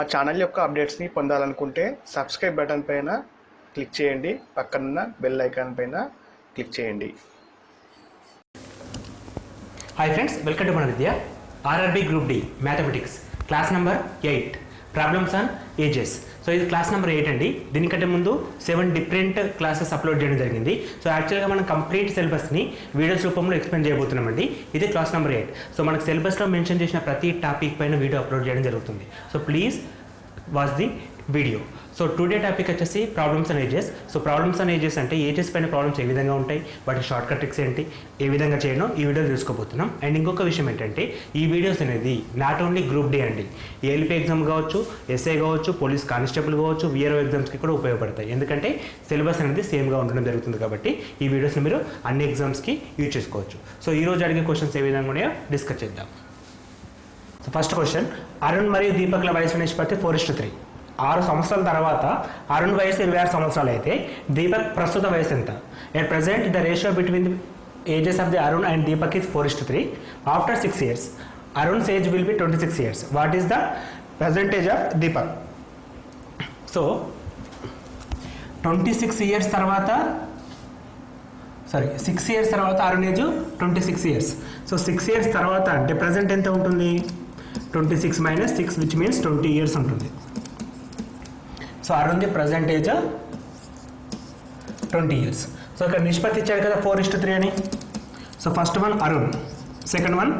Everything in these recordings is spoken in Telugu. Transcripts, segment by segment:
మా ఛానల్ యొక్క అప్డేట్స్ని పొందాలనుకుంటే సబ్స్క్రైబ్ బటన్ పైన క్లిక్ చేయండి, పక్కనున్న బెల్ ఐకాన్ పైన క్లిక్ చేయండి. Hi friends, welcome to Mana Vidya. RRB group D mathematics class number 8 problems on ages. So ఇది క్లాస్ నెంబర్ 8 అండి. దీనికంటే ముందు 7 డిఫరెంట్ క్లాసెస్ అప్లోడ్ చేయడం జరిగింది. సో యాక్చువల్గా మనం కంప్లీట్ సిలబస్ని వీడియోస్ రూపంలో ఎక్స్ప్లెయిన్ చేయబోతున్నామండి. ఇది క్లాస్ నెంబర్ 8. సో మనకు సిలబస్లో మెన్షన్ చేసిన ప్రతి టాపిక్ పైన వీడియో అప్లోడ్ చేయడం జరుగుతుంది. So please watch the video. So today topic వచ్చేసి problems and ages. So problems and ages అంటే ఏజెస్ పైన ప్రాబ్లమ్స్ ఏ విధంగా ఉంటాయి, వాటి షార్ట్ కట్ ట్రిక్స్ ఏంటి, ఏ విధంగా చేయడం ఈ వీడియోలో తెలుసుకోబోతున్నాం. అండ్ ఇంకొక విషయం ఏంటంటే ఈ వీడియోస్ అనేది నాట్ ఓన్లీ గ్రూప్ డి అండి, ఏఎల్పీ ఎగ్జామ్ కావచ్చు, ఎస్ఏ కావచ్చు, పోలీస్ కానిస్టేబుల్ కావచ్చు, విఆర్ఓ ఎగ్జామ్స్కి కూడా ఉపయోగపడతాయి. ఎందుకంటే సిలబస్ అనేది సేమ్గా ఉండడం జరుగుతుంది కాబట్టి ఈ వీడియోస్ని మీరు అన్ని ఎగ్జామ్స్కి యూజ్ చేసుకోవచ్చు. సో ఈరోజు అడిగే క్వశ్చన్స్ ఏ విధంగా ఉన్నాయో డిస్కస్ చేద్దాం. సో ఫస్ట్ క్వశ్చన్, అరుణ్ మరియు దీపక్ల వయసు నిష్పత్తి 4:3. 6 సంవత్సరాల తర్వాత అరుణ్ వయసు 26 సంవత్సరాలు అయితే దీపక్ ప్రస్తుత వయసు ఎంత? At present the ratio between the ages of the Arun and Deepak is 4:3. After 6 years Arun's age will be 26 years. What is the percentage of Deepak? So 26 years తర్వాత 6 years తర్వాత Arun age 26 years. So 6 years తర్వాత అంటే ప్రజెంట్ ఎంత ఉంటుంది? 26 - 6 విచ్ మీన్స్ 20 years ఉంటుంది. So Arun the present age 20 years. So ఇక్కడ నిష్పత్తి ఇచ్చాడు కదా 4:3 అని. So first one Arun, second one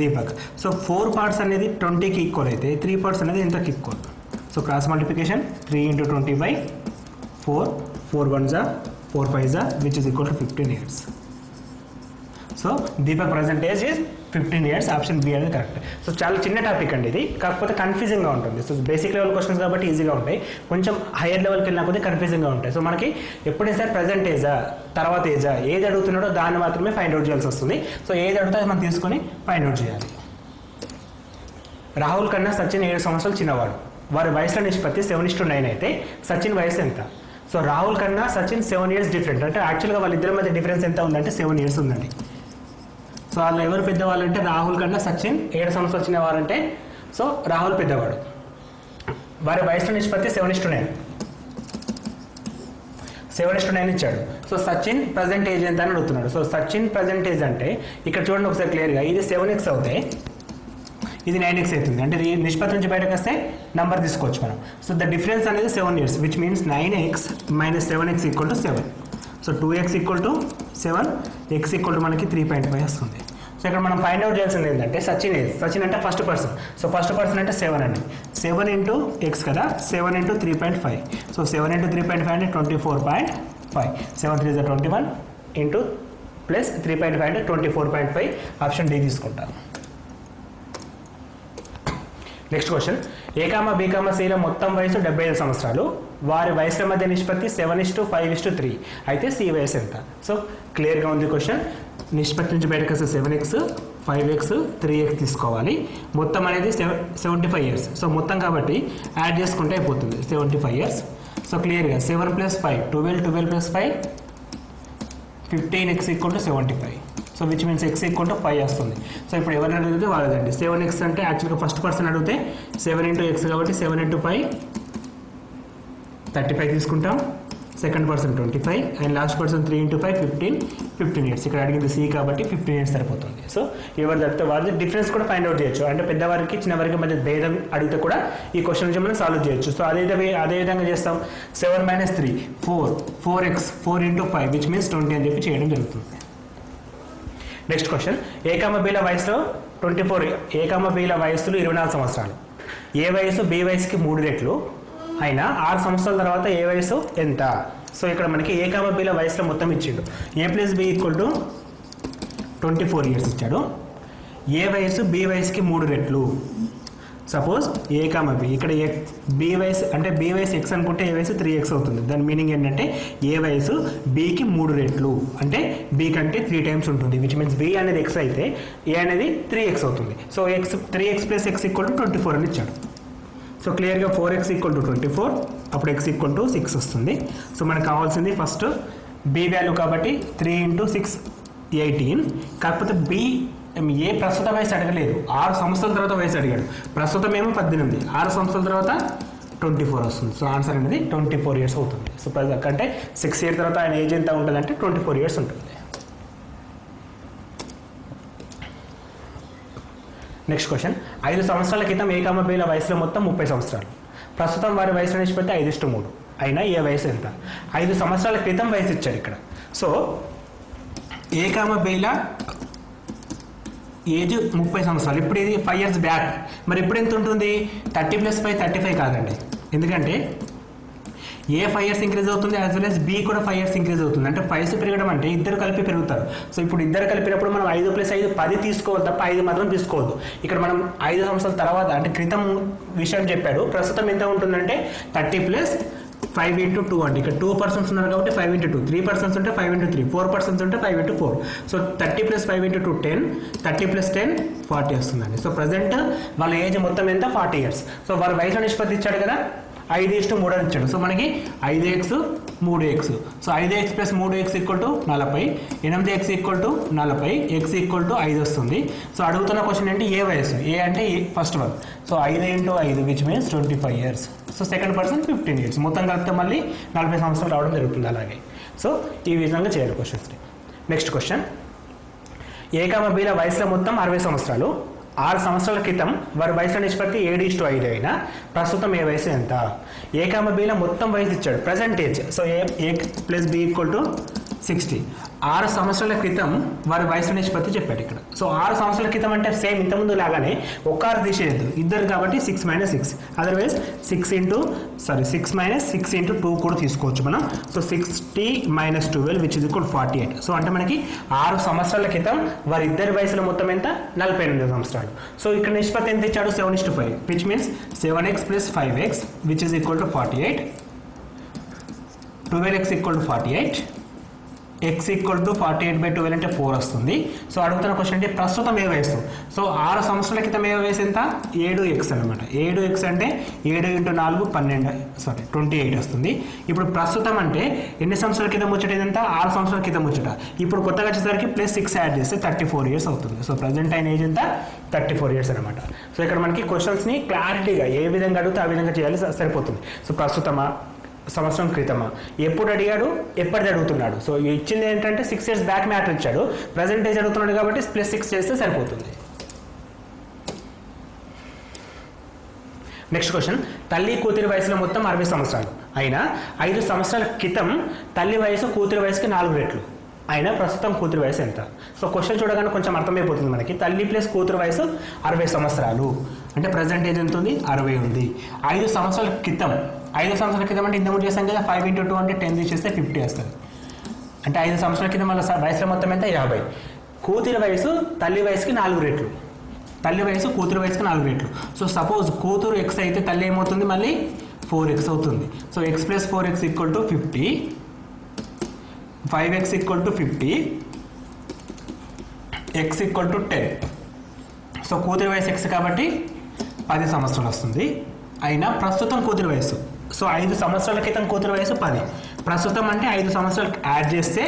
Deepak. So 4 parts అనేది 20కి ఈక్వల్ అయితే 3 parts అనేది ఎంతకి equal? So cross multiplication 3 × 20/4, 4 1s 4 5s which is equal to 15 years. So Deepak present age is 15 years. Option B అనేది కరెక్ట్. సో చాలా చిన్న టాపిక్ అండి ఇది, కాకపోతే కన్ఫ్యూజింగ్గా ఉంటుంది. సో బేసిక్ లెవెల్ క్వశ్చన్స్ కాబట్టి ఈజీగా ఉంటాయి, కొంచెం హైయర్ లెవెల్కి వెళ్ళినా కొద్దిగా కన్ఫ్యూజింగ్గా ఉంటాయి. సో మనకి ఎప్పుడైనా సరే ప్రజెంట్ ఏజా తర్వాత ఏజా ఏది అడుగుతున్నాడో దాన్ని మాత్రమే ఫైండ్ అవుట్ చేయాల్సి వస్తుంది. సో ఏది అడుగుతా మనం తీసుకొని ఫైండ్ అవుట్ చేయాలి. రాహుల్ కన్నా సచిన్ 7 సంవత్సరాలు చిన్నవాడు. వారి వయసుల నిష్పత్తి 7:9 అయితే సచిన్ వయసు ఎంత? సో రాహుల్ కన్నా సచిన్ 7 years డిఫరెంట్. అంటే యాక్చువల్గా వాళ్ళిద్దరి మధ్య డిఫరెన్స్ ఎంత ఉందంటే 7 years ఉందండి. సో వాళ్ళు ఎవరు పెద్దవాళ్ళు అంటే రాహుల్ కన్నా సచిన్ 7 సంవత్సరాలు వచ్చినవారంటే సో రాహుల్ పెద్దవాడు. వారి వయసులో నిష్పత్తి 7:9. 7:9 ఇచ్చాడు. సో సచిన్ ప్రజెంట్ ఏజ్ ఎంత అని అడుగుతున్నాడు. సో సచిన్ ప్రజెంట్ ఏజ్ అంటే ఇక్కడ చూడండి ఒకసారి క్లియర్గా, ఇది 7x అవుతే ఇది 9x అవుతుంది. అంటే నిష్పత్తి నుంచి బయటకు వస్తే నెంబర్ తీసుకోవచ్చు మనం. సో ద డిఫరెన్స్ అనేది 7 years which means 9x - 7x = 7. So 2x = 7, x = మనకి 3.5 వస్తుంది. సో ఇక్కడ మనం ఫైండ్ అవుట్ చేయాల్సింది ఏంటంటే సచిన్ ఏజ్. సచిన్ అంటే first person. So first person అంటే 7 అండి. 7 × x కదా, 7 × 3.5. సో 7 × 3.5 అంటే 24.5. 7 3 is 21 ఇంటూ ప్లస్ 3.5 అంటే 24.5. ఆప్షన్ డి తీసుకుంటాం. నెక్స్ట్ క్వశ్చన్, A, B, Cల మొత్తం వయసు 75 సంవత్సరాలు. వారి వయసుల మధ్య నిష్పత్తి 7:5:3 అయితే సి వయసు ఎంత? సో క్లియర్గా ఉంది క్వశ్చన్. నిష్పత్తి నుంచి బయటకు వస్తే 7x 5x 3x తీసుకోవాలి. మొత్తం అనేది 75 years. సో మొత్తం కాబట్టి యాడ్ చేసుకుంటే అయిపోతుంది 75 years. సో క్లియర్గా 7 + 5 12, 12 + 5 15x = 75. So which means x = 5 వస్తుంది. సో ఇప్పుడు ఎవరిని అడిగితే వాళ్ళదండి. 7x అంటే యాక్చువల్గా ఫస్ట్ పర్సన్ అడిగితే 7 × x కాబట్టి 7 × 5 35 తీసుకుంటాం. Second person 25 and last person 3 × 5 15 years. ఇక్కడ అడిగింది సి కాబట్టి 15 years సరిపోతుంది. సో ఎవరు అడిగితే వాళ్ళది డిఫరెన్స్ కూడా ఫైండ్ అవుట్ చేయొచ్చు. అంటే పెద్దవారికి చిన్నవారికి మధ్య భేదం అడిగితే కూడా ఈ క్వశ్చన్ నుంచి మనం సాల్వ్ చేయొచ్చు. సో అదే విధంగా చేస్తాం. 7 - 3 4x 4 × 5 విచ్ మీన్స్ 20 అని చెప్పి చేయడం జరుగుతుంది. నెక్స్ట్ క్వశ్చన్, A, Bల వయసులో 24 A, Bల వయసులు 24 సంవత్సరాలు. ఏ వయసు బి వయసుకి 3 రెట్లు అయినా 6 సంవత్సరాల తర్వాత ఏ వయసు ఎంత? సో ఇక్కడ మనకి A, Bల వయసులో మొత్తం ఇచ్చిండు. A + B = 24 years ఇచ్చాడు. ఏ వయసు బి వయసుకి 3 రెట్లు. సపోజ్ A, B ఇక్కడ బి వయసు అంటే బి వయసు x అనుకుంటే ఏ వయసు 3x అవుతుంది. దాని మీనింగ్ ఏంటంటే ఏ వయసు బికి 3 రెట్లు అంటే బి కంటే 3 times ఉంటుంది. విచ్ మీన్స్ బి అనేది x అయితే ఏ అనేది 3x అవుతుంది. సో 3x + x = 24 అని ఇచ్చాడు. సో క్లియర్గా 4x = 24, అప్పుడు x = 6 వస్తుంది. సో మనకు కావాల్సింది ఫస్ట్ బి వాల్యూ కాబట్టి 3 × 6 18. కాకపోతే బి ఏ ప్రస్తుత వయసు అడగలేదు, 6 సంవత్సరాల తర్వాత వయసు అడిగాడు. ప్రస్తుతం ఏమో 18, 6 సంవత్సరాల తర్వాత 24 వస్తుంది. సో ఆన్సర్ అనేది 24 ఇయర్స్ అవుతుంది. సో అంటే 6 ఇయర్స్ తర్వాత ఆయన ఏజ్ ఎంత ఉంటుంది అంటే 24 ఇయర్స్ ఉంటుంది. నెక్స్ట్ క్వశ్చన్, 5 సంవత్సరాల క్రితం ఏకామబీల వయసులో మొత్తం 30 సంవత్సరాలు. ప్రస్తుతం వారి వయసు నిష్పత్తి 5:3. అయినా ఏ వయసు ఎంత? 5 సంవత్సరాల క్రితం వయసు ఇచ్చాడు ఇక్కడ. సో ఏకామబీల ఏజ్ 30 సంవత్సరాలు. ఇప్పుడు ఇది 5 ఇయర్స్ బ్యాక్. మరి ఇప్పుడు ఎంత ఉంటుంది? 30 + 5 35 కాదండి. ఎందుకంటే ఏ 5 ఇయర్స్ ఇంక్రీజ్ అవుతుంది, యాజ్ వెల్ యాజ్ బి కూడా 5 ఇయర్స్ ఇంక్రీజ్ అవుతుంది. అంటే వయసు పెరగడం అంటే ఇద్దరు కలిపి పెరుగుతారు. సో ఇప్పుడు ఇద్దరు కలిపినప్పుడు మనం 5 + 5 10 తీసుకోవద్దు తప్ప 5 మాత్రం తీసుకోవద్దు. ఇక్కడ మనం 5 సంవత్సరాల తర్వాత అంటే క్రితం విషయం చెప్పాడు. ప్రస్తుతం ఎంత ఉంటుందంటే 30 + 5 × 2 అంటే ఇక్కడ 2 పర్సన్స్ ఉన్నారు కాబట్టి 5 × 2, 3 పర్సన్స్ ఉంటే 5 × 3, 4 పర్సన్స్ ఉంటే 5 × 4. సో 30 + 5 × 2 10, 30 + 10 40 వస్తుందండి. సో ప్రజెంట్ వాళ్ళ ఏజ్ మొత్తం ఎంత? 40 ఇయర్స్. సో వాళ్ళ వయసు నిష్పత్తి ఇచ్చాడు కదా, 5:3 అని ఇచ్చాడు. సో మనకి 5x 3x. So 5x + 3x = 40, 8x = 40, x = 5 వస్తుంది. సో అడుగుతున్న క్వశ్చన్ ఏంటి? ఏ వయసు? ఏ అంటే first one. So 5 × 5 which means 25 years. So second person 15 years. మొత్తం కలిపితే మళ్ళీ 40 సంవత్సరాలు రావడం జరుగుతుంది అలాగే. సో ఈ విధంగా చేయాలి క్వశ్చన్స్. నెక్స్ట్ క్వశ్చన్, ఏకామబీల వయసులో మొత్తం 60 సంవత్సరాలు. 6 సంవత్సరాల క్రితం వారి వయసుల నిష్పత్తి 7:5 అయినా ప్రస్తుతం ఏ వయసు ఎంత? ఏకామబీల మొత్తం వయసు ఇచ్చాడు, ప్రజెంట్ ఏజ్. సో ఏ + బి = 60. 6 సంవత్సరాల క్రితం వారి వయసు నిష్పత్తి చెప్పాడు ఇక్కడ. సో 6 సంవత్సరాల క్రితం అంటే సేమ్ ఇంతకుముందు లాగానే ఒక్కరు తీసేయద్దు, ఇద్దరు కాబట్టి 6 - 6. అదర్వైజ్ 6 - 6 × 2 కూడా తీసుకోవచ్చు మనం. So 60 - 12 which is equal 48. So అంటే మనకి 6 సంవత్సరాల క్రితం వారి ఇద్దరి వయసుల మొత్తం ఎంత? 48 సంవత్సరాలు. సో ఇక్కడ నిష్పత్తి ఎంత ఇచ్చాడు? 7:5 which means 7x + 5x which is equal to 48, 12x = 48, x = 48/12 అంటే 4 వస్తుంది. సో అడుగుతున్న క్వశ్చన్ అంటే ప్రస్తుతం ఏ వయసు? సో 6 సంవత్సరాల క్రితం ఏ వయసు ఎంత? 7x అనమాట. 7x అంటే 7 × 4 28 వస్తుంది. ఇప్పుడు ప్రస్తుతం అంటే ఎన్ని సంవత్సరాల క్రితం ముచ్చట? ఇదంతా 6 సంవత్సరాల క్రితం ముచ్చట. ఇప్పుడు కొత్తగా వచ్చేసరికి +6 యాడ్ చేస్తే 34 ఇయర్స్ అవుతుంది. సో ప్రజెంట్ అయిన ఏజ్ ఎంత? 34 ఇయర్స్ అనమాట. సో ఇక్కడ మనకి క్వశ్చన్స్ని క్లారిటీగా ఏ విధంగా అడిగితే ఆ విధంగా చేయాలి, సరిపోతుంది. సో ప్రస్తుతమా, సంవత్సరం క్రితమా, ఎప్పుడు అడిగాడు, ఎప్పటిది అడుగుతున్నాడు. సో ఇచ్చింది ఏంటంటే 6 ఇయర్స్ బ్యాక్ మ్యాటర్ ఇచ్చాడు, ప్రజెంట్ ఏజ్ అడుగుతున్నాడు కాబట్టి +6 చేస్తే సరిపోతుంది. నెక్స్ట్ క్వశ్చన్, తల్లి కూతురి వయసులో మొత్తం 60 సంవత్సరాలు. అయినా 5 సంవత్సరాల క్రితం తల్లి వయసు కూతురి వయసుకి 4 రెట్లు. అయినా ప్రస్తుతం కూతురి వయసు ఎంత? సో క్వశ్చన్ చూడగానే కొంచెం అర్థమైపోతుంది మనకి. తల్లి + కూతురు వయసు 60 సంవత్సరాలు అంటే ప్రజెంట్ ఏజ్ ఎంత ఉంది? 60 ఉంది. 5 సంవత్సరాల క్రితం, 5 సంవత్సరాల క్రితం అంటే ఇంతకుముందు చేస్తాం కదా, 5 × 2 అంటే 10 తీసేస్తే 50 వస్తుంది. అంటే 5 సంవత్సరాల క్రితం వాళ్ళ వయసులో మొత్తం ఎంత? 50. కూతురి వయసు తల్లి వయసుకి 4 రెట్లు. తల్లి వయసు కూతురు వయసుకి 4 రెట్లు. సో సపోజ్ కూతురు x అయితే తల్లి ఏమవుతుంది? మళ్ళీ 4x అవుతుంది. So x + 4x = 50, 5x = 50, x = 10. So కూతురి వయసు x కాబట్టి 10 సంవత్సరాలు వస్తుంది. అయినా ప్రస్తుతం కూతురి వయసు, సో 5 సంవత్సరాల క్రితం కూతురి వయసు 10, ప్రస్తుతం అంటే 5 సంవత్సరాలు యాడ్ చేస్తే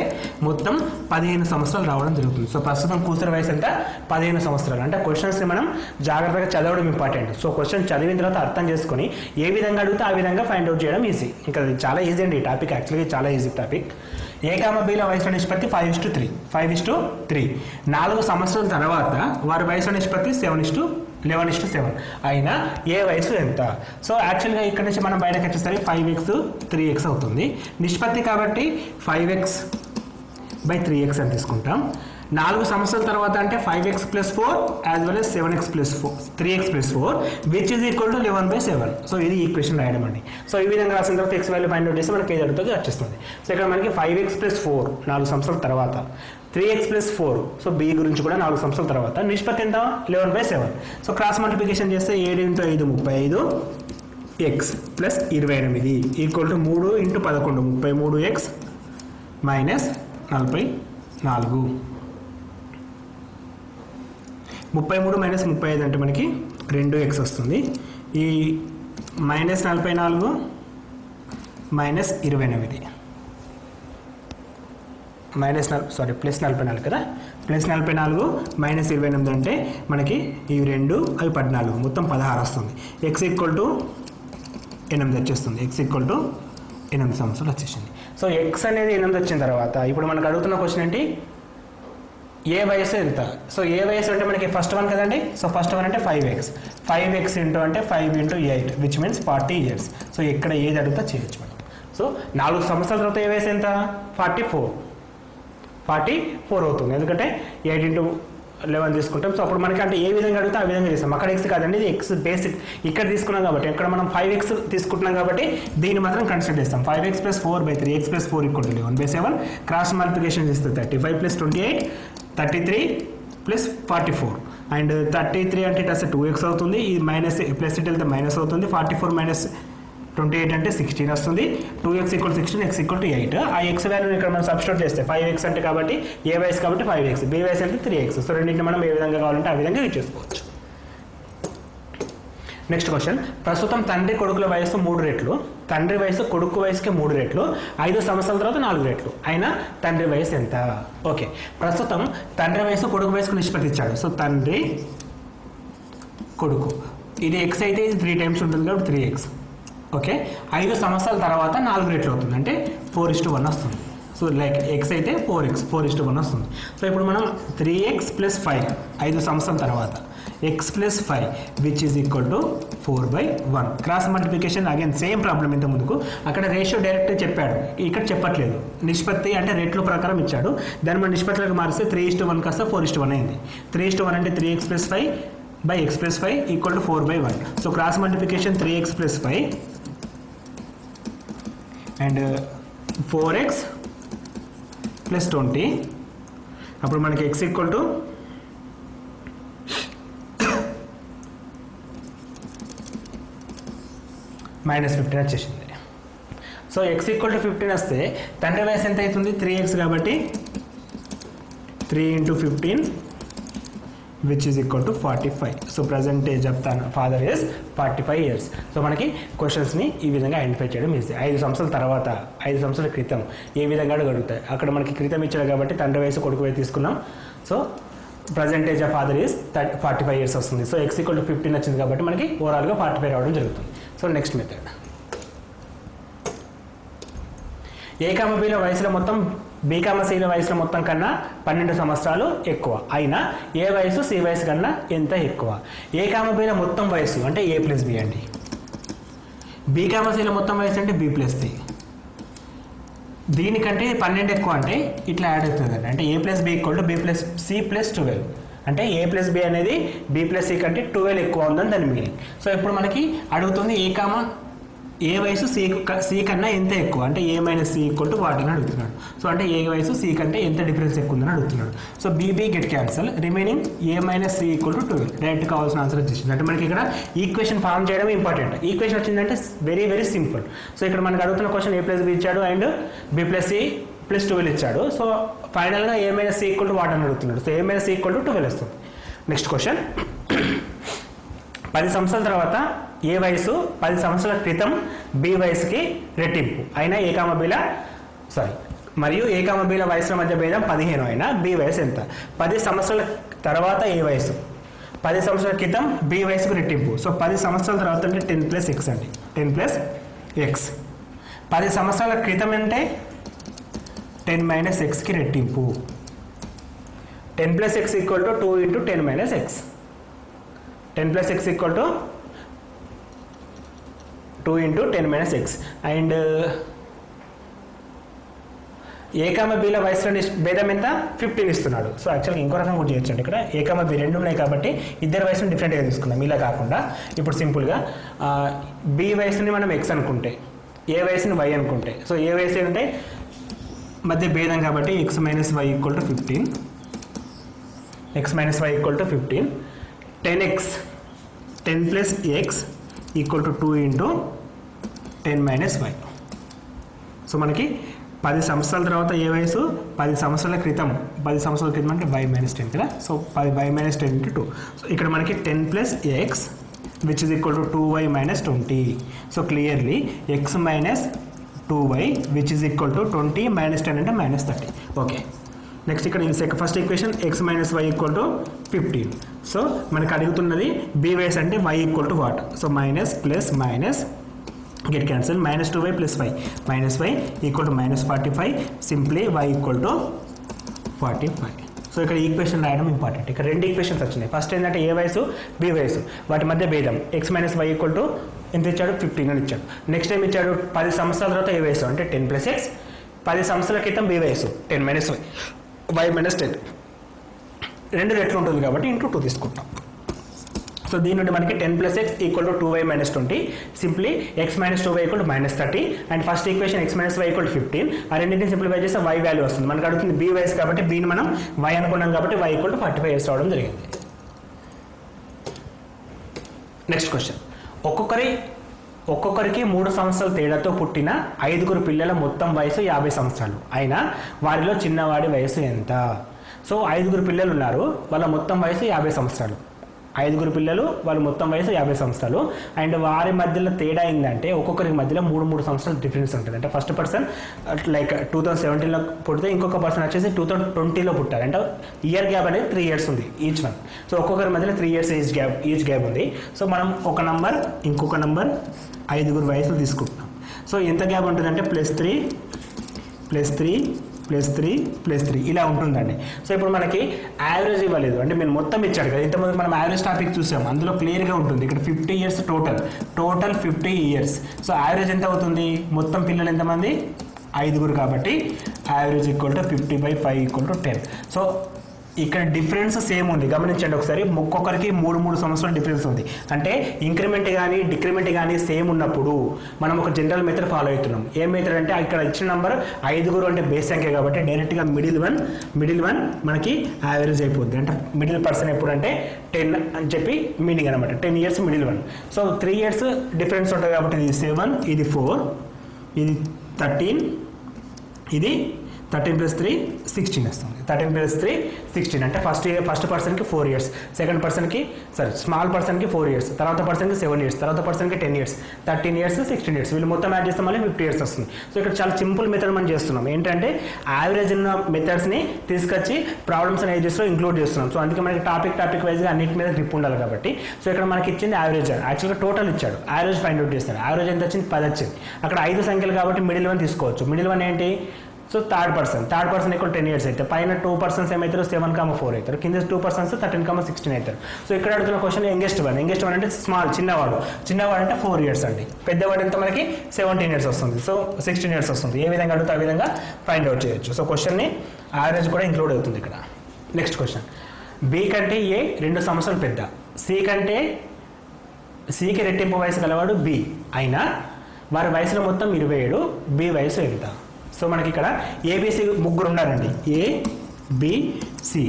మొత్తం 15 సంవత్సరాలు రావడం జరుగుతుంది. సో ప్రస్తుతం కూతురి వయసు ఎంత? 15 సంవత్సరాలు. అంటే క్వశ్చన్స్ని మనం జాగ్రత్తగా చదవడం ఇంపార్టెంట్. సో క్వశ్చన్ చదివిన తర్వాత అర్థం చేసుకొని ఏ విధంగా అడిగితే ఆ విధంగా ఫైండ్ అవుట్ చేయడం ఈజీ. ఇంకా చాలా ఈజీ అండి ఈ టాపిక్, యాక్చువల్గా చాలా ఈజీ టాపిక్. ఏకామబీల వయసుల నిష్పత్తి 5:3. 5:3. 4 సంవత్సరాల తర్వాత వారి వయసు నిష్పత్తి 11:7. అయినా ఏ వయసు ఎంత? సో యాక్చువల్గా ఇక్కడ నుంచి మనం బయటకు వచ్చేసరికి 5x 3x అవుతుంది. నిష్పత్తి కాబట్టి 5x/3x అని తీసుకుంటాం. 4 సంవత్సరాల తర్వాత అంటే 5x + 4 as well as 7x + 4, 3x + 4 which is equal to 11/7. So ఇది ఈక్వేషన్ రాయడం అండి. సో ఈ విధంగా రాసిన తర్వాత x వాల్యూ ఫైండ్ అవుట్ చేస్తే మనకి ఏది అడుగుతుంది వచ్చేస్తుంది. సో ఇక్కడ మనకి 5x + 4 4 సంవత్సరాల తర్వాత, 3x + 4, సో b గురించి కూడా 4 సంవత్సరాల తర్వాత, నిష్పత్తి ఎంత? 11/7. సో క్రాస్ మల్టిప్లికేషన్ చేస్తే 7 × 5 35, x + 28 ఈక్వల్ టు 3 × 11 33x - 44. 33 - 35 అంటే మనకి 2x వస్తుంది. ఈ -44 - 28 ప్లస్ 44 కదా, ప్లస్ 44 మైనస్ 28 అంటే మనకి ఇవి 2 అవి 14 మొత్తం 16 వస్తుంది. ఎక్స్ ఈక్వల్ టు 8 వచ్చేస్తుంది. ఎక్స్ ఈక్వల్ టు 8 సంవత్సరాలు వచ్చేసింది. సో ఎక్స్ అనేది 8 వచ్చిన తర్వాత ఇప్పుడు మనకు అడుగుతున్న క్వశ్చన్ ఏంటి, ఏ వయసు ఎంత. సో ఏ వయసు అంటే మనకి ఫస్ట్ వన్ కదండి. సో ఫస్ట్ వన్ అంటే 5x ఇంటూ అంటే 5 into 8 which means 40 years. So ఇక్కడ ఏది అడుగుతా చేయొచ్చు మనం. సో 4 సంవత్సరాల తర్వాత ఏ వయసు ఎంత, 44 అవుతుంది. ఎందుకంటే 8 ఇంటూ 11 తీసుకుంటాం. సో అప్పుడు మనకి అంటే ఏ విధంగా అడిగితే ఆ విధంగా చేస్తాం. అక్కడ ఎక్స్ కాదండి, ఇది ఎక్స్ బేసిక్ ఇక్కడ తీసుకున్నాం కాబట్టి, ఇక్కడ మనం 5x తీసుకుంటున్నాం కాబట్టి దీన్ని మాత్రం కన్సిడర్ చేస్తాం. 5x + 4/3 x + 4 = 11/7 క్రాస్ మల్టిప్లికేషన్ చేస్తే 35 + 28 33 + 44 అండ్ 33 అంటే ఇట్ వస్తే 2x అవుతుంది. ఇది మైనస్ ప్లస్ ఇట్ వెళ్తే మైనస్ అవుతుంది. 44 - 28 అంటే 16 వస్తుంది. 2x = 16 x = 8. ఆ x వాల్యూని ఇక్కడ మనం సబ్స్టిట్యూట్ చేస్తే 5x అంటే కాబట్టి ఏ వయసు కాబట్టి 5x, b వయసు అంటే 3x. సో రెండింటిని మనం ఏ విధంగా కావాలంటే ఆ విధంగా యూజ్ చేసుకోవచ్చు. నెక్స్ట్ క్వశ్చన్, ప్రస్తుతం తండ్రి కొడుకుల వయసు 3 రెట్లు, తండ్రి వయసు కొడుకు వయసుకి 3 రెట్లు, 5 సంవత్సరాల తర్వాత 4 రెట్లు అయినా తండ్రి వయసు ఎంత. ఓకే, ప్రస్తుతం తండ్రి వయసు కొడుకు వయసుకు నిష్పత్తి ఇచ్చాడు. సో తండ్రి కొడుకు ఇది x అయితే ఇది 3 టైమ్స్ ఉంటుంది కాబట్టి 3x. ఓకే, 5 సంవత్సరాల తర్వాత 4 రెట్లు అవుతుంది అంటే 4:1 వస్తుంది. సో లైక్ x అయితే 4x 4:1 వస్తుంది. సో ఇప్పుడు మనం 3x + 5 5 సంవత్సరాల తర్వాత x + 5 which is equal to 4/1. Cross multiplication again same problem ఇంత ముందుకు. అక్కడ రేషియో డైరెక్ట్ చెప్పాడు, ఇక్కడ చెప్పట్లేదు. నిష్పత్తి అంటే రేట్ల ప్రకారం ఇచ్చాడు, దాన్ని మనం నిష్పత్తిలోకి మారిస్తే 3:1 కాస్త 4:1 అయింది. 3:1 అంటే 3x + 5 / x + 5 = 4/1. So cross multiplication 3x + 5 and 4x + 20 అప్పుడు మనకి x = -15 వచ్చేసింది. సో x = 15 వస్తే తండ్రి వయసు ఎంత అవుతుంది, 3x కాబట్టి 3 × 15 which is equal to 45. So present age of father is 45 years. So మనకి క్వశ్చన్స్ని ఈ విధంగా ఐడెంటిఫై చేయడం ఈజీ. 5 సంవత్సరాల తర్వాత 5 సంవత్సరాల క్రితం ఏ విధంగా అడుగుతాయి. అక్కడ మనకి క్రితం ఇచ్చాడు కాబట్టి తండ్రి వయసు కొడుకు వయసు తీసుకున్నాం. So present age of father is 45 years వస్తుంది. సో x = 15 వచ్చింది కాబట్టి మనకి ఓవరాల్గా 45 రావడం జరుగుతుంది. సో నెక్స్ట్ మెథడ్, A, Bల వయసులో మొత్తం B, Cల వయసులో మొత్తం కన్నా 12 సంవత్సరాలు ఎక్కువ అయినా ఏ వయసు C వయసు కన్నా ఎంత ఎక్కువ. A, Bల మొత్తం వయసు అంటే A + B అండి. B, Cల మొత్తం వయసు అంటే B + C. దీనికంటే 12 ఎక్కువ అంటే ఇట్లా యాడ్ అవుతుందండి. అంటే A + B = B + C + 12 అంటే A + B అనేది B + C కంటే 12 ఎక్కువ ఉందని దాని మీనింగ్. సో ఇప్పుడు మనకి అడుగుతుంది ఏ వయసు C కన్నా ఎంత ఎక్కువ అంటే A - C = వాట్ అని అడుగుతున్నాడు. సో అంటే ఏ వయసు C కంటే ఎంత డిఫరెన్స్ ఎక్కువ ఉందని అడుగుతున్నాడు. So BB get cancel, remaining A - C = 12. Direct కావాల్సిన ఆన్సర్ వచ్చేసింది. అంటే మనకి ఇక్కడ ఈక్వేషన్ ఫామ్ చేయడం ఇంపార్టెంట్. ఈక్వేషన్ వచ్చిందంటే వెరీ వెరీ సింపుల్. సో ఇక్కడ మనకు అడుగుతున్న క్వశ్చన్ A + B ఇచ్చాడు అండ్ B + C + 12 ఇచ్చాడు. సో ఫైనల్గా A - C = వాట్ అని అడుగుతున్నాడు. సో A - C = 12 వస్తుంది. నెక్స్ట్ క్వశ్చన్, 10 సంవత్సరాల తర్వాత ఏ వయసు 10 సంవత్సరాల క్రితం B వయసుకి రెట్టింపు అయినా మరియు A, Bల వయసుల మధ్య భేదం 15 అయినా B వయసు ఎంత. 10 సంవత్సరాల తర్వాత ఏ వయసు 10 సంవత్సరాల క్రితం B వయసుకు రెట్టింపు. సో 10 సంవత్సరాల తర్వాత అంటే 10 + x అండి, 10 + x. 10 సంవత్సరాల క్రితం అంటే 10 - xకి రెట్టింపు. 10 + x = 2 × 10 - x. 10 + x = 2 × 10 - x and A, Bల వయసులో భేదం ఎంత 15 ఇస్తున్నాడు. సో యాక్చువల్గా ఇంకో రకం కూడా చేయొచ్చు అండి. ఇక్కడ A, B రెండు ఉన్నాయి కాబట్టి ఇద్దరు వయసును డిఫరెంట్గా తీసుకున్నాం. ఇలా కాకుండా ఇప్పుడు సింపుల్గా B వయసుని మనం x అనుకుంటే ఏ వయసుని y అనుకుంటే, సో ఏ వయసు అంటే మధ్య భేదం కాబట్టి x - y = 15. x - y = 15. 10x 10 + x = 2 × 10 - y. So మనకి 10 సంవత్సరాల తర్వాత ఏ వయసు 10 సంవత్సరాల క్రితం అంటే y - 10 కదా. So y - 10 × 2. సో ఇక్కడ మనకి 10 + x which is equal to 2y - 20. So clearly x - 2y which is equal to 20 - 10 అంటే -30. ఓకే, నెక్స్ట్ ఇక్కడ first equation x minus y equal to 15. So మనకు అడుగుతున్నది బీ వైస్ అంటే y equal to what. So minus plus minus get cancel, minus 2y plus y, minus y equal to minus 45, simply y equal to 45. So ఇక్కడ ఈక్వేషన్ రాయడం ఇంపార్టెంట్. ఇక్కడ రెండు ఈక్వేషన్స్ వచ్చినాయి. ఫస్ట్ ఏంటంటే ఏ వయసు బి వయసు, వాటి మధ్య భేదం. X minus y equal to ఎంత ఇచ్చాడు, 15 అని ఇచ్చాడు. నెక్స్ట్ టైం ఇచ్చాడు 10 సంవత్సరాల తర్వాత ఏ వయసు అంటే 10 ప్లస్ ఎక్స్, 10 సంవత్సరాల క్రితం బి వయసు 10 మైనస్ వై, వై మైనస్ 10, రెండు రెట్లు ఉంటుంది కాబట్టి ఇంటూ 2 తీసుకుంటాం. సో దీని నుండి మనకి 10 plus x equal to 2y minus 20, simply x minus 2y equal to minus 30, and first equation x minus y equal to 15. ఆ రెండింటిని సింప్లిఫై చేస్తే వై వాల్యూ వస్తుంది. మనకు అడుగుతుంది బీ వైస్ కాబట్టి బీని మనం వై అనుకున్నాం కాబట్టి వై ఈక్వల్ టు 45 ఇయర్స్ రావడం జరిగింది. నెక్స్ట్ క్వశ్చన్, ఒక్కొక్కరికి 3 సంవత్సరాల తేడాతో పుట్టిన 5 పిల్లల మొత్తం వయసు 50 సంవత్సరాలు అయినా వారిలో చిన్నవాడి వయసు ఎంత. సో 5 పిల్లలు ఉన్నారు, వాళ్ళ మొత్తం వయసు 50 సంవత్సరాలు. 5 పిల్లలు, వాళ్ళ మొత్తం వయసు 50 సంవత్సరాలు, అండ్ వారి మధ్యలో తేడా ఏంటంటే ఒక్కొక్కరికి మధ్యలో 3 సంవత్సరాలు డిఫరెన్స్ ఉంటుంది. అంటే ఫస్ట్ పర్సన్ లైక్ 2017లో పుడితే ఇంకొక పర్సన్ వచ్చేసి 2020లో పుట్టారు. అంటే ఇయర్ గ్యాప్ అనేది 3 years ఉంది ఈచ్ వన్. సో ఒక్కొక్కరి మధ్యలో 3 years ఈచ్ గ్యాప్ ఉంది. సో మనం ఒక నంబర్ ఇంకొక నంబర్ 5 వయసులు తీసుకుంటున్నాం. సో ఎంత గ్యాప్ ఉంటుందంటే +3 +3 +3 +3 ఇలా ఉంటుందండి. సో ఇప్పుడు మనకి యావరేజ్ ఇవ్వలేదు, అంటే మీరు మొత్తం ఇచ్చాడు కదా. ఇంతకుముందు మనం యావరేజ్ టాపిక్ చూసాం, అందులో క్లియర్గా ఉంటుంది. ఇక్కడ 50 years total 50 years. So average ఎంత అవుతుంది, మొత్తం పిల్లలు ఎంతమంది 5 కాబట్టి average equal to 50/5 equal to 10. So ఇక్కడ డిఫరెన్స్ సేమ్ ఉంది, గమనించండి ఒకసారి. ఒక్కొక్కరికి 3 సంవత్సరాల డిఫరెన్స్ ఉంది. అంటే ఇంక్రిమెంట్ కానీ డిక్రిమెంట్ కానీ సేమ్ ఉన్నప్పుడు మనం ఒక జనరల్ మెథడ్ ఫాలో అవుతున్నాం. ఏ మెథడ్ అంటే ఇక్కడ ఇచ్చిన నెంబర్ 5 అంటే బేస్ సంఖ్య కాబట్టి డైరెక్ట్గా మిడిల్ వన్ మనకి యావరేజ్ అయిపోద్ది. అంటే మిడిల్ పర్సన్ ఎప్పుడు అంటే 10 అని చెప్పి మీనింగ్ అనమాట. 10 years middle one. So 3 years difference ఉంటుంది కాబట్టి ఇది 7, ఇది 4, ఇది 13, ఇది 13 + 3 16 వస్తుంది. 13 + 3 16 అంటే ఫస్ట్ పర్సన్కి 4 years, సెకండ్ పర్సన్కి స్మాల్ పర్సన్కి 4 years, తర్వాత పర్సన్కి 7 years, తర్వాత పర్సన్కి 10 years, 13 years 16 years, వీళ్ళు మొత్తం యాడ్ చేస్తే మళ్ళీ 50 years వస్తుంది. సో ఇక్కడ చాలా సింపుల్ మెథడ్ మనం చేస్తున్నాం. ఏంటంటే యావరేజ్ ఉన్న మెథడ్స్ని తీసుకొచ్చి ప్రాబ్లమ్స్ అండ్ ఏజెస్లో ఇంక్లూడ్ చేస్తున్నాం. సో అందుకే మనకి టాపిక్ వైజ్గా అన్నిటి మీద గ్రిప్ ఉండాలి కాబట్టి. సో ఇక్కడ మనకి ఇచ్చింది యావరేజ్, యాక్చువల్గా టోటల్ ఇచ్చాడు, యావరేజ్ ఫైండ్ అవుట్ చేస్తాడు. యావరేజ్ ఎంత వచ్చింది, 10 వచ్చింది. అక్కడ 5 సంఖ్యలు కాబట్టి మిడిల్ వన్ తీసుకోవచ్చు. మిడిల్ వన్ ఏంటి, సో థర్డ్ పర్సన్ ఎక్కువ 10 years అయితే పైన 2 persons ఏమవుతారు, 7,4 అవుతారు, కింద 2 persons 13,16 అవుతారు. సో ఇక్కడ అడుగుతున్న క్వశ్చన్ యంగెస్ట్ వన్ అంటే స్మాల్ చిన్నవాడు అంటే 4 years అండి. పెద్దవాడు ఎంత మనకి 17 years వస్తుంది. సో 16 years వస్తుంది. ఏ విధంగా అడిగితే ఆ విధంగా ఫైండ్ అవుట్ చేయొచ్చు. సో క్వశ్చన్ని యావరేజ్ కూడా ఇంక్లూడ్ అవుతుంది ఇక్కడ. నెక్స్ట్ క్వశ్చన్, బి కంటే ఏ 2 సంవత్సరాలు పెద్ద, సికి రెట్టింపు వయసు గలవాడు బి అయినా వారి వయసులో మొత్తం 27, బి వయసు ఎంత. సో మనకి ఇక్కడ ఏబిసి ముగ్గురు ఉన్నారండి, ఏబిసి.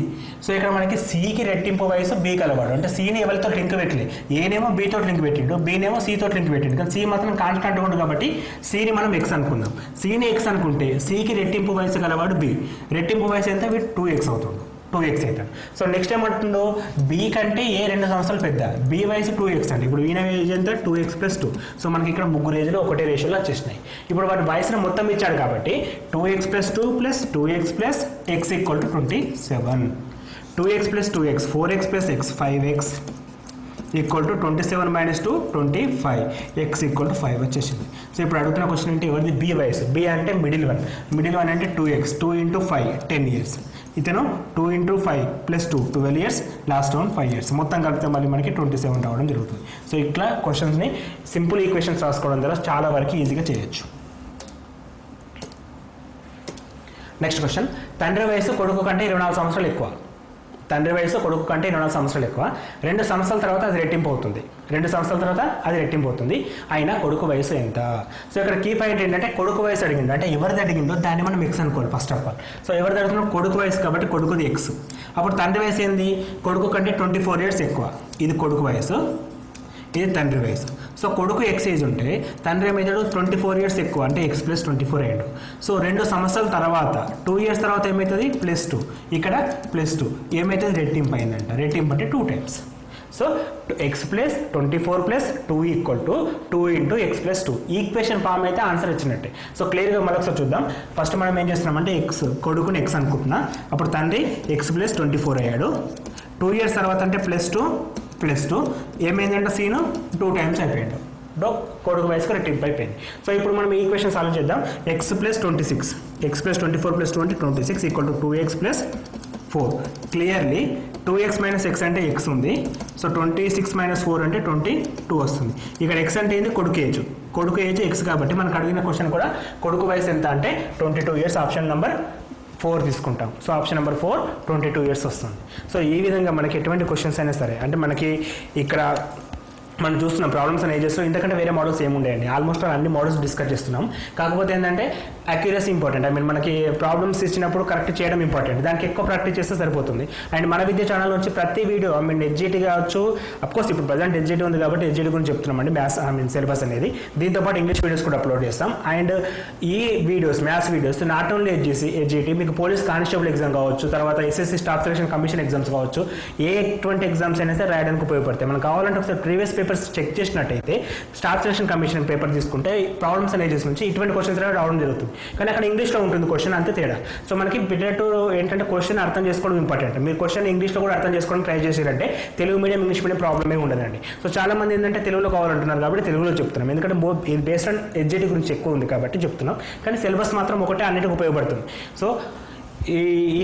సో ఇక్కడ మనకి సికి రెట్టింపు వయసు బి కలవాడు. అంటే సిని ఎవరితో లింక్ పెట్టలేదు, ఏనేమో బితో లింక్ పెట్టిండు, బినేమో సితో లింక్ పెట్టిండు. కానీ సి మాత్రం కాన్స్టాంట్ ఉంటుంది కాబట్టి సిని మనం ఎక్స్ అనుకుందాం. సిని ఎక్స్ అనుకుంటే సికి రెట్టింపు వయసు గలవాడు బి, రెట్టింపు వయసు ఎంత, వీడు 2x అవుతుంది, 2x అవుతాడు. సో నెక్స్ట్ ఏమంటుందో, బి కంటే ఏ 2 సంవత్సరాలు పెద్ద, బి వయసు 2x అండి. ఇప్పుడు ఈయన ఏజ్ ఎంత, 2x + 2. సో మనకి ఇక్కడ ముగ్గురు ఏజ్లో ఒకటే రేషియోలో వచ్చేసినాయి. ఇప్పుడు వాటి వయసును మొత్తం ఇచ్చాడు కాబట్టి 2x + 2 + 2x + x equal to 27. 2x + 2x 4x + x 5x equal to 27 - 2 25, x equal to 5 వచ్చేసింది. సో ఇప్పుడు అడుగుతున్న క్వశ్చన్ ఏంటి, ఎవరిది బి వయసు. బి అంటే మిడిల్ వన్ అంటే 2x, 2 × 5 10 years. ఇతను 2 × 5 + 2 12 years, లాస్ట్ వన్ 5 years. మొత్తం కలిపితే మళ్ళీ మనకి 27 రావడం జరుగుతుంది. సో ఇట్లా క్వశ్చన్స్ని సింపుల్ ఈక్వేషన్స్ రాసుకోవడం ద్వారా చాలా వరకు ఈజీగా చేయొచ్చు. నెక్స్ట్ క్వశ్చన్, తండ్రి వయసు కొడుకు కంటే 24 సంవత్సరాలు ఎక్కువ. 2 సంవత్సరాల తర్వాత అది రెట్టింపు అవుతుంది. 2 సంవత్సరాల తర్వాత అది రెట్టింపు అవుతుంది. అయినా కొడుకు వయసు ఎంత. సో ఇక్కడ కీ పాయింట్ ఏంటంటే కొడుకు వయసు అడిగిండు, అంటే ఎవరిది అడిగిందో దాన్ని మనం ఎక్స్ అనుకోవాలి ఫస్ట్ ఆఫ్ ఆల్. సో ఎవరిది అడుగుతున్నాం, కొడుకు వయసు కాబట్టి కొడుకుది ఎక్స్. అప్పుడు తండ్రి వయసు ఏంది, కొడుకు కంటే 24 years ఎక్కువ. ఇది కొడుకు వయసు, ఇది తండ్రి వయసు. సో కొడుకు ఎక్స్ ఏజ్ ఉంటే తండ్రి ఏమవుతాడు, 24 years ఎక్కువ, అంటే x + 24 అయ్యాడు. సో 2 సంవత్సరాల తర్వాత 2 years తర్వాత ఏమవుతుంది, +2, ఇక్కడ +2 ఏమవుతుంది, రెట్టింపు అయిందంట. రెట్టింపు అంటే 2 times. So x plus 24 plus 2 equal to 2 into x plus 2 equation form అయితే ఆన్సర్ వచ్చినట్టే. సో క్లియర్గా మరొకసారి చూద్దాం. ఫస్ట్ మనం ఏం చేస్తున్నామంటే ఎక్స్ కొడుకుని ఎక్స్ అనుకుంటున్నా, అప్పుడు తండ్రి ఎక్స్ ప్లస్ 24 అయ్యాడు. 2 years తర్వాత అంటే +2 ఏమైందంటే సీను 2 times అయిపోయాడు. కొడుకు వయసుకు రెట్టింపు అయిపోయింది. సో ఇప్పుడు మనం ఈ ఈక్వేషన్ సాల్వ్ చేద్దాం. X plus 26 X plus 24 plus 2 అంటే 26 equal to 2x plus 4. Clearly 2x minus X అంటే ఎక్స్ ఉంది. సో 26 మైనస్ 4 అంటే 22 వస్తుంది. ఇక్కడ ఎక్స్ అంటే ఏంటి? కొడుకు ఏజ్ ఎక్స్ కాబట్టి మనకు అడిగిన క్వశ్చన్ కూడా కొడుకు వయసు ఎంత అంటే 22 years. ఆప్షన్ నెంబర్ 4 తీసుకుంటాం. సో ఆప్షన్ నెంబర్ 4 22 years వస్తుంది. సో ఈ విధంగా మనకి ఎటువంటి క్వశ్చన్స్ అయినా సరే, అంటే మనకి ఇక్కడ మనం చూస్తున్నాం ప్రాబ్లమ్స్ అండ్ ఏజెస్లో ఇంతకంటే వేరే మోడల్స్ ఏముండేయండి. ఆల్మోస్ట్ అన్ని మోడల్స్ డిస్కస్ చేస్తున్నాం. కాకపోతే ఏంటంటే అక్యురసీ ఇంపార్టెంట్. మనకి ప్రాబ్లమ్స్ ఇచ్చినప్పుడు కరెక్ట్ చేయడం ఇంపార్టెంట్. దానికి ఎక్కువ ప్రాక్టీస్ చేస్తే సరిపోతుంది. అండ్ మన విద్య ఛానల్ నుంచి ప్రతి వీడియో ఎడ్జిటీ కావచ్చు, అఫ్కోర్స్ ఇప్పుడు ప్రజెంట్ ఎడ్జిటీ ఉంది కాబట్టి ఎడ్జిటీ గురించి చెప్తున్నామండి. మ్యాథ్స్ సిలబస్ అనేది, దీంతోపాటు ఇంగ్లీష్ వీడియోస్ కూడా అప్లోడ్ చేస్తాం. అండ్ ఈ videos maths videos not only ఎడ్జిటీ, మీకు పోలీస్ కానిస్టేబుల్ ఎగ్జామ్ కావచ్చు, తర్వాత SSC staff selection commission exams కావచ్చు, ఎటువంటి ఎగ్జామ్స్ అయినా సరే రాయడానికి ఉపయోగపడతాయి. మనకు కావాలంటే ఒకసారి ప్రీవియస్ పేపర్స్ చెక్ చేసినట్టయితే స్టాఫ్ సెలక్షన్ కమిషన్ పేపర్ తీసుకుంటే ప్రాబ్లమ్స్ అండ్ ఏజెస్ నుంచి ఇటువంటి క్వశ్చన్స్ రావడం జరుగుతుంది. కానీ అక్కడ ఇంగ్లీష్లో ఉంటుంది క్వశ్చన్, అంతే తేడా. సో మనకి బిడ్డెట్ ఏంటంటే క్వశ్చన్ అర్థం చేసుకోవడం ఇంపార్టెంట్. మీరు క్వశ్చన్ ఇంగ్లీష్లో కూడా అర్థం చేసుకోవడం ట్రై చేశారంటే తెలుగు మీడియం ఇంగ్లీష్ మీడియం ప్రాబ్లమే ఉండదండి. సో చాలా మంది ఏంటంటే తెలుగులో కావాలంటున్నారు కాబట్టి తెలుగులో చెప్తున్నాం, ఎందుకంటే బేస్డ్ ఆన్ ఎడ్జిటీ గురించి ఎక్కువ ఉంది కాబట్టి చెప్తున్నాం. కానీ సిలబస్ మాత్రం ఒకటే, అన్నిటికీ ఉపయోగపడుతుంది. సో ఈ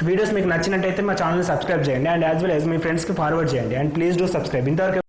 వీడియోస్ మీకు నచ్చినట్టయితే మా ఛానల్ని సబ్స్క్రైబ్ చేయండి. అండ్ యాజ్ వెల్ యాజ్ మీ ఫ్రెండ్స్కి ఫార్వర్డ్ చేయండి. And please do subscribe. ఇంతవరకు